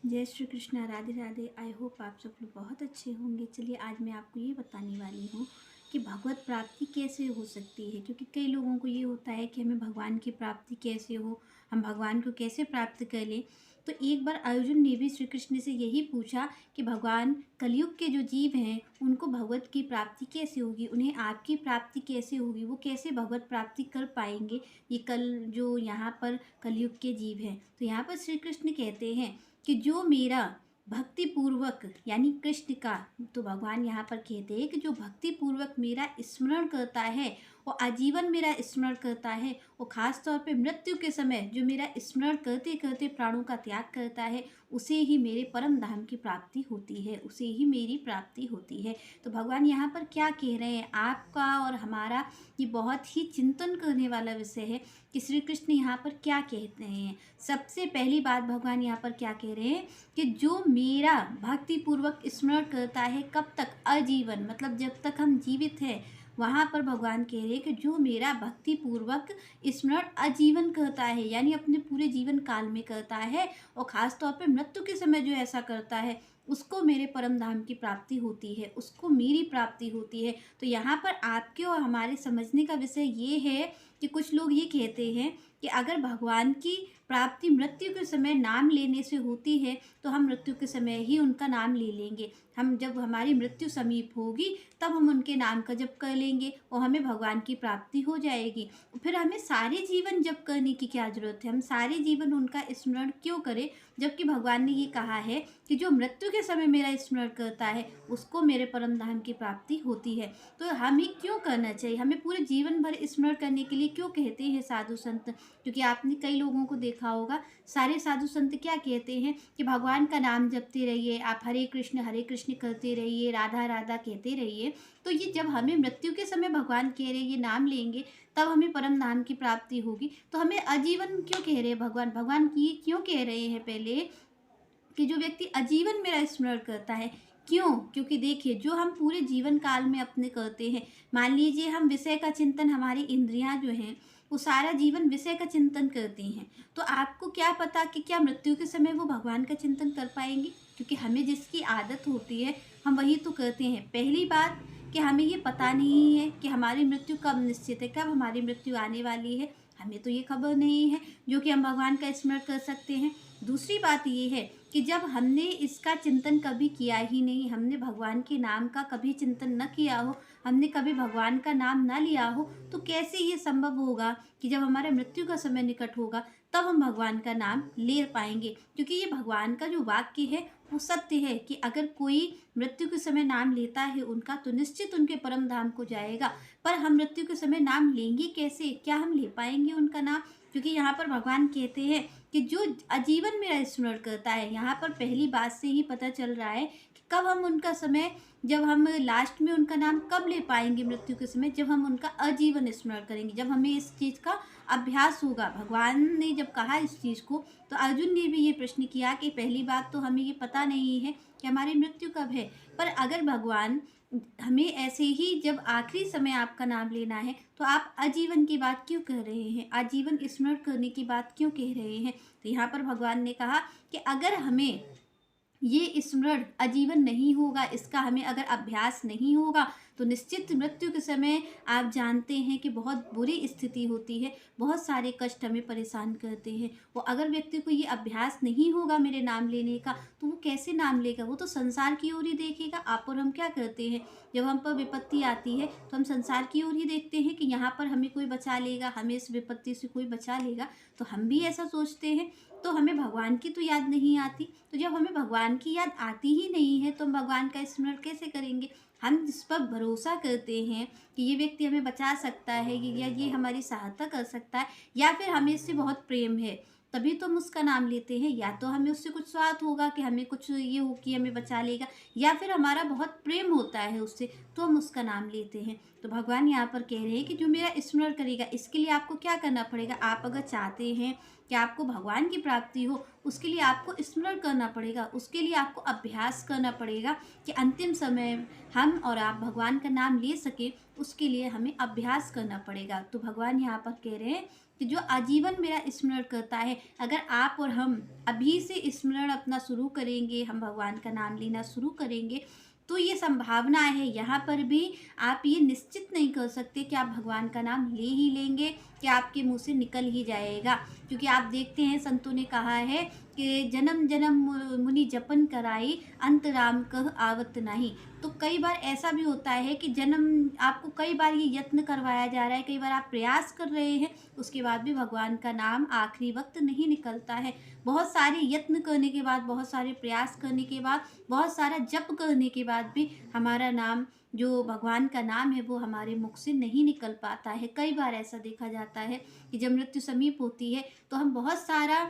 जय Shri Krishna, Radhe Radhe. I hope आप सब लोग बहुत अच्छे होंगे। चलिए आज मैं आपको ये बताने वाली हूँ कि भगवत प्राप्ति कैसे हो सकती है, क्योंकि कई लोगों को ये होता है कि हमें भगवान की प्राप्ति कैसे हो, हम भगवान को कैसे प्राप्त कर लें। तो एक बार अर्जुन ने भी श्री कृष्ण से यही पूछा कि भगवान, कलयुग के जो जीव हैं उनको भगवत की प्राप्ति कैसे होगी, उन्हें आपकी प्राप्ति कैसे होगी, वो कैसे भगवत प्राप्ति कर पाएंगे, ये कल जो यहाँ पर कलयुग के जीव हैं। तो यहाँ पर श्री कृष्ण कहते हैं कि जो मेरा भक्ति पूर्वक यानी कृष्ण का, तो भगवान यहाँ पर कहते हैं कि जो भक्ति पूर्वक मेरा स्मरण करता है, वो आजीवन मेरा स्मरण करता है, वो खास तौर पे मृत्यु के समय जो मेरा स्मरण करते करते प्राणों का त्याग करता है, उसे ही मेरे परम धाम की प्राप्ति होती है, उसे ही मेरी प्राप्ति होती है। तो भगवान यहाँ पर क्या कह रहे हैं, आपका और हमारा ये बहुत ही चिंतन करने वाला विषय है कि श्री कृष्ण यहाँ पर क्या कहते हैं। सबसे पहली बात भगवान यहाँ पर क्या कह रहे हैं कि जो मेरा भक्ति पूर्वक स्मरण करता है, कब तक, आजीवन, मतलब जब तक हम जीवित हैं वहाँ पर भगवान कह रहे हैं कि जो मेरा भक्ति पूर्वक स्मरण आजीवन करता है, यानी अपने पूरे जीवन काल में करता है, और ख़ास तौर पे मृत्यु के समय जो ऐसा करता है उसको मेरे परम धाम की प्राप्ति होती है, उसको मेरी प्राप्ति होती है। तो यहाँ पर आपके और हमारे समझने का विषय ये है कि कुछ लोग ये कहते हैं कि अगर भगवान की प्राप्ति मृत्यु के समय नाम लेने से होती है तो हम मृत्यु के समय ही उनका नाम ले लेंगे, हम जब हमारी मृत्यु समीप होगी तब हम उनके नाम का जप कर लेंगे और हमें भगवान की प्राप्ति हो जाएगी। फिर हमें सारे जीवन जप करने की क्या जरूरत है, हम सारे जीवन उनका स्मरण क्यों करें, जबकि भगवान ने ये कहा है कि जो मृत्यु के समय मेरा स्मरण करता है उसको मेरे परम धाम की प्राप्ति होती है। तो हमें क्यों करना चाहिए, हमें पूरे जीवन भर स्मरण करने के लिए क्यों कहते हैं साधु संत, क्योंकि आपने कई लोगों को देखा होगा, सारे साधु संत क्या कहते हैं कि भगवान का नाम जपते रहिए, आप हरे कृष्ण करते रहिए, राधा राधा कहते रहिए। तो ये जब हमें मृत्यु के समय भगवान कह रहे हैं ये नाम लेंगे तब हमें परम धाम की प्राप्ति होगी, तो हमें आजीवन क्यों कह रहे हैं भगवान, भगवान की क्यों कह रहे हैं पहले कि जो व्यक्ति आजीवन मेरा स्मरण करता है। क्यों? क्योंकि देखिए, जो हम पूरे जीवन काल में अपने करते हैं, मान लीजिए हम विषय का चिंतन, हमारी इंद्रियां जो हैं वो सारा जीवन विषय का चिंतन करती हैं, तो आपको क्या पता कि क्या मृत्यु के समय वो भगवान का चिंतन कर पाएंगी, क्योंकि हमें जिसकी आदत होती है हम वही तो करते हैं। पहली बात कि हमें ये पता नहीं है कि हमारी मृत्यु कब निश्चित है, कब हमारी मृत्यु आने वाली है, हमें तो ये खबर नहीं है जो कि हम भगवान का स्मरण कर सकते हैं। दूसरी बात ये है कि जब हमने इसका चिंतन कभी किया ही नहीं, हमने भगवान के नाम का कभी चिंतन न किया हो, हमने कभी भगवान का नाम न लिया हो, तो कैसे ये संभव होगा कि जब हमारा मृत्यु का समय निकट होगा तब हम भगवान का नाम ले पाएंगे। क्योंकि ये भगवान का जो वाक्य है वो सत्य है कि अगर कोई मृत्यु के समय नाम लेता है उनका, तो निश्चित उनके परम धाम को जाएगा। पर हम मृत्यु के समय नाम लेंगे कैसे, क्या हम ले पाएंगे उनका नाम, क्योंकि यहाँ पर भगवान कहते हैं कि जो आजीवन मेरा स्मरण करता है, यहाँ पर पहली बात से ही पता चल रहा है कि कब हम उनका समय, जब हम लास्ट में उनका नाम कब ले पाएंगे मृत्यु के समय, जब हम उनका आजीवन स्मरण करेंगे, जब हमें इस चीज़ का अभ्यास होगा। भगवान ने जब कहा इस चीज़ को तो अर्जुन ने भी ये प्रश्न किया कि पहली बात तो हमें ये पता नहीं है कि हमारी मृत्यु कब है, पर अगर भगवान हमें ऐसे ही जब आखिरी समय आपका नाम लेना है तो आप आजीवन की बात क्यों कह रहे हैं, आजीवन स्मरण करने की बात क्यों कह रहे हैं। तो यहाँ पर भगवान ने कहा कि अगर हमें ये स्मरण आजीवन नहीं होगा, इसका हमें अगर अभ्यास नहीं होगा, तो निश्चित मृत्यु के समय आप जानते हैं कि बहुत बुरी स्थिति होती है, बहुत सारे कष्ट हमें परेशान करते हैं। वो अगर व्यक्ति को ये अभ्यास नहीं होगा मेरे नाम लेने का, तो वो कैसे नाम लेगा, वो तो संसार की ओर ही देखेगा। आप और हम क्या करते हैं, जब हम पर विपत्ति आती है तो हम संसार की ओर ही देखते हैं कि यहाँ पर हमें कोई बचा लेगा, हमें इस विपत्ति से कोई बचा लेगा, तो हम भी ऐसा सोचते हैं। तो हमें भगवान की तो याद नहीं आती, तो जब हमें भगवान की याद आती ही नहीं है तो हम भगवान का स्मरण कैसे करेंगे। हम जिस पर भरोसा करते हैं कि ये व्यक्ति हमें बचा सकता है, या ये हमारी सहायता कर सकता है, या फिर हमें इससे बहुत प्रेम है, तभी तो हम उसका नाम लेते हैं। या तो हमें उससे कुछ स्वार्थ होगा कि हमें कुछ ये हो कि हमें बचा लेगा, या फिर हमारा बहुत प्रेम होता है उससे तो हम उसका नाम लेते हैं। तो भगवान यहाँ पर कह रहे हैं कि जो मेरा स्मरण करेगा, इसके लिए आपको क्या करना पड़ेगा, आप अगर चाहते हैं कि आपको भगवान की प्राप्ति हो, उसके लिए आपको स्मरण करना पड़ेगा, उसके लिए आपको अभ्यास करना पड़ेगा कि अंतिम समय हम और आप भगवान का नाम ले सकें, उसके लिए हमें अभ्यास करना पड़ेगा। तो भगवान यहाँ पर कह रहे हैं कि जो आजीवन मेरा स्मरण करता है, अगर आप और हम अभी से स्मरण अपना शुरू करेंगे, हम भगवान का नाम लेना शुरू करेंगे, तो ये संभावना है यहाँ पर भी आप ये निश्चित नहीं कर सकते कि आप भगवान का नाम ले ही लेंगे, कि आपके मुंह से निकल ही जाएगा। क्योंकि आप देखते हैं संतों ने कहा है कि जन्म जन्म मुनि जपन कराई, अंत राम कह आवत नहीं। तो कई बार ऐसा भी होता है कि जन्म आपको कई बार ये यत्न करवाया जा रहा है, कई बार आप प्रयास कर रहे हैं, उसके बाद भी भगवान का नाम आखिरी वक्त नहीं निकलता है। बहुत सारे यत्न करने के बाद, बहुत सारे प्रयास करने के बाद, बहुत सारा जप करने के बाद भी हमारा नाम, जो भगवान का नाम है, वो हमारे मुख से नहीं निकल पाता है। कई बार ऐसा देखा जाता है कि जब मृत्यु समीप होती है तो हम बहुत सारा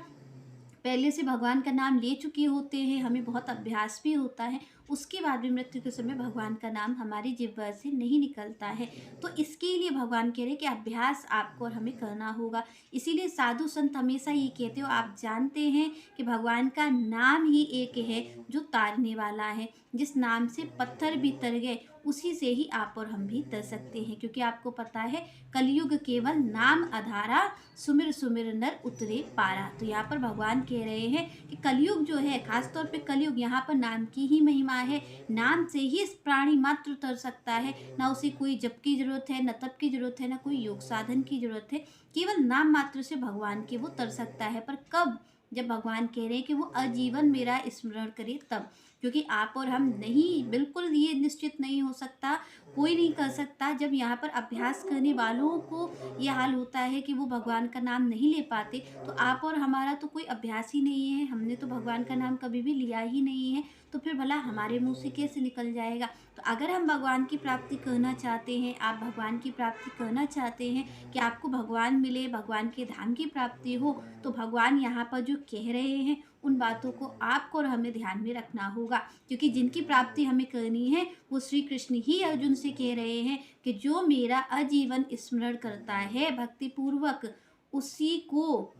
पहले से भगवान का नाम ले चुके होते हैं, हमें बहुत अभ्यास भी होता है, उसके बाद भी मृत्यु के समय भगवान का नाम हमारी जिह्वा से नहीं निकलता है। तो इसके लिए भगवान कह रहे हैं कि अभ्यास आपको और हमें करना होगा। इसीलिए साधु संत हमेशा ये कहते हो, आप जानते हैं कि भगवान का नाम ही एक है जो तारने वाला है। जिस नाम से पत्थर भी तर गए, उसी से ही आप और हम भी तर सकते हैं। क्योंकि आपको पता है, कलयुग केवल नाम आधारा, सुमिर सुमिर नर उतरे पारा। तो यहाँ पर भगवान कह रहे हैं कि कलयुग जो है, खासतौर पे कलयुग, यहाँ पर नाम की ही महिमा है। नाम से ही प्राणी मात्र तर सकता है, ना उसे कोई जप की जरूरत है, न तप की जरूरत है, ना कोई योग साधन की जरूरत है। केवल नाम मात्र से भगवान के वो तर सकता है। पर कब? जब भगवान कह रहे हैं कि वो आजीवन मेरा स्मरण करे तब। क्योंकि आप और हम नहीं, बिल्कुल ये निश्चित नहीं हो सकता, कोई नहीं कर सकता। जब यहाँ पर अभ्यास करने वालों को ये हाल होता है कि वो भगवान का नाम नहीं ले पाते, तो आप और हमारा तो कोई अभ्यास ही नहीं है, हमने तो भगवान का नाम कभी भी लिया ही नहीं है, तो फिर भला हमारे मुंह से कैसे निकल जाएगा। तो अगर हम भगवान की प्राप्ति करना चाहते हैं, आप भगवान की प्राप्ति करना चाहते हैं कि आपको भगवान मिले, भगवान के धाम की प्राप्ति हो, तो भगवान यहाँ पर जो कह रहे हैं, उन बातों को आपको और हमें ध्यान में रखना होगा। क्योंकि जिनकी प्राप्ति हमें करनी है, वो श्री कृष्ण ही अर्जुन से कह रहे हैं कि जो मेरा आजीवन स्मरण करता है भक्ति पूर्वक, उसी को,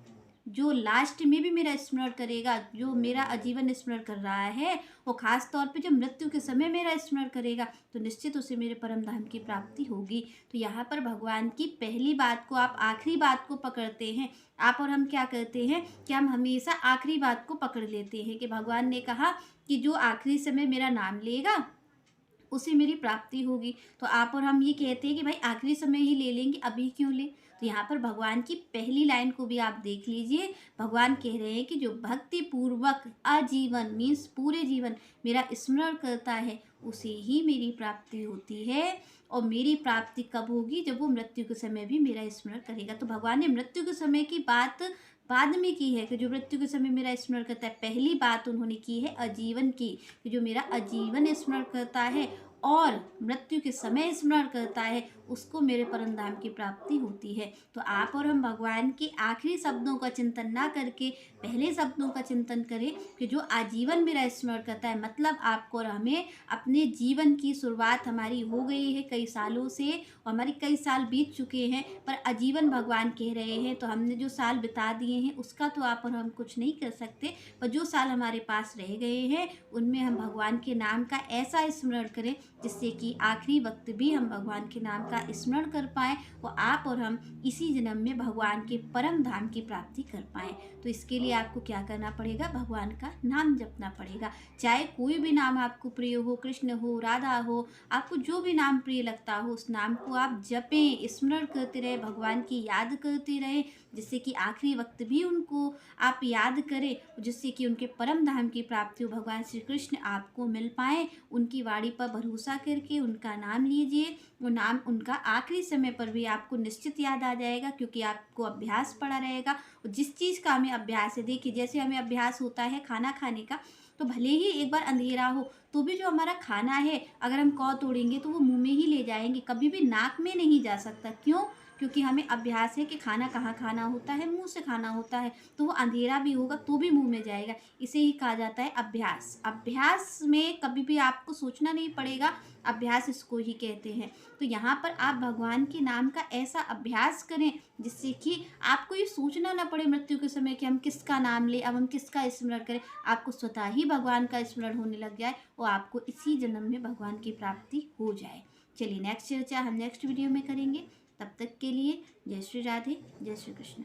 जो लास्ट में भी मेरा स्मरण करेगा, जो मेरा आजीवन स्मरण कर रहा है, वो खास तौर पे जो मृत्यु के समय मेरा स्मरण करेगा, तो निश्चित उसे मेरे परम धाम की प्राप्ति होगी। तो यहाँ पर भगवान की पहली बात को आप आखिरी बात को पकड़ते हैं। आप और हम क्या करते हैं कि हम हमेशा आखिरी बात को पकड़ लेते हैं कि भगवान ने कहा कि जो आखिरी समय मेरा नाम लेगा, उसे मेरी प्राप्ति होगी। तो आप और हम ये कहते हैं कि भाई आखिरी समय ही ले लेंगे, अभी क्यों ले। तो यहाँ पर भगवान की पहली लाइन को भी आप देख लीजिए। भगवान कह रहे हैं कि जो भक्ति पूर्वक आजीवन मीन्स पूरे जीवन मेरा स्मरण करता है, उसे ही मेरी प्राप्ति होती है। और मेरी प्राप्ति कब होगी? जब वो मृत्यु के समय भी मेरा स्मरण करेगा। तो भगवान ने मृत्यु के समय की बात बाद में की है कि जो मृत्यु के समय मेरा स्मरण करता है। पहली बात उन्होंने की है आजीवन की, कि जो मेरा आजीवन स्मरण करता है और मृत्यु के समय स्मरण करता है, उसको मेरे परम धाम की प्राप्ति होती है। तो आप और हम भगवान के आखिरी शब्दों का चिंतन ना करके पहले शब्दों का चिंतन करें कि जो आजीवन मेरा स्मरण करता है। मतलब आपको और हमें अपने जीवन की शुरुआत हमारी हो गई है कई सालों से, और हमारे कई साल बीत चुके हैं, पर आजीवन भगवान कह रहे हैं। तो हमने जो साल बिता दिए हैं, उसका तो आप और हम कुछ नहीं कर सकते, पर जो साल हमारे पास रह गए हैं, उनमें हम भगवान के नाम का ऐसा स्मरण करें जिससे कि आखिरी वक्त भी हम भगवान के नाम का स्मरण कर पाएँ और आप और हम इसी जन्म में भगवान के परम धाम की प्राप्ति कर पाएँ। तो इसके लिए आपको क्या करना पड़ेगा? भगवान का नाम जपना पड़ेगा। चाहे कोई भी नाम आपको प्रिय हो, कृष्ण हो, राधा हो, आपको जो भी नाम प्रिय लगता हो, उस नाम को आप जपें, स्मरण करते रहे, भगवान की याद करते रहे, जिससे कि आखिरी वक्त भी उनको आप याद करें, जिससे कि उनके परम धाम की प्राप्ति हो, भगवान श्री कृष्ण आपको मिल पाए। उनकी वाणी पर भरोसा करके उनका नाम लीजिए। वो नाम उनका आखिरी समय पर भी आपको निश्चित याद आ जाएगा, क्योंकि आपको अभ्यास पड़ा रहेगा। और जिस चीज़ का हमें अभ्यास है, देखिए जैसे हमें अभ्यास होता है खाना खाने का, तो भले ही एक बार अंधेरा हो, तो भी जो हमारा खाना है, अगर हम कौ तोड़ेंगे तो वो मुंह में ही ले जाएंगे, कभी भी नाक में नहीं जा सकता। क्यों? क्योंकि हमें अभ्यास है कि खाना कहाँ खाना होता है, मुँह से खाना होता है, तो वो अंधेरा भी होगा तो भी मुँह में जाएगा। इसे ही कहा जाता है अभ्यास। अभ्यास में कभी भी आपको सोचना नहीं पड़ेगा, अभ्यास इसको ही कहते हैं। तो यहाँ पर आप भगवान के नाम का ऐसा अभ्यास करें जिससे कि आपको ये सोचना ना पड़े मृत्यु के समय कि हम किसका नाम लें, अब हम किसका स्मरण करें। आपको स्वतः ही भगवान का स्मरण होने लग जाए और आपको इसी जन्म में भगवान की प्राप्ति हो जाए। चलिए नेक्स्ट चर्चा हम नेक्स्ट वीडियो में करेंगे। तब तक के लिए जय श्री राधे, जय श्री कृष्ण।